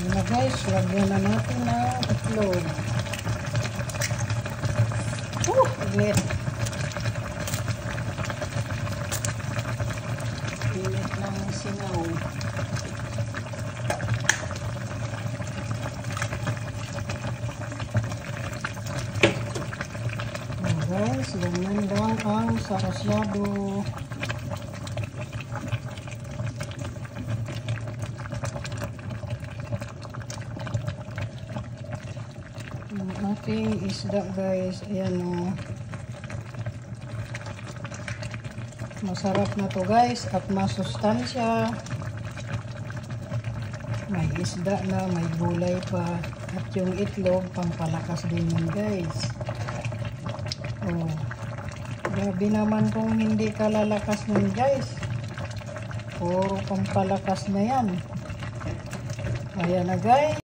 Ayan na guys, lagyan na natin ng itlog. Init. Init ng sinaw. Guys, ganyan lang ang sarasyado. Ang ating isda guys, ayan o. Masarap na to guys at masustansya. May isda na, may gulay pa. At yung itlog, pampalakas din yun guys. Oh, grabe naman kung hindi ka lalakas nun guys. Puro pampalakas na yan. Ayan na guys.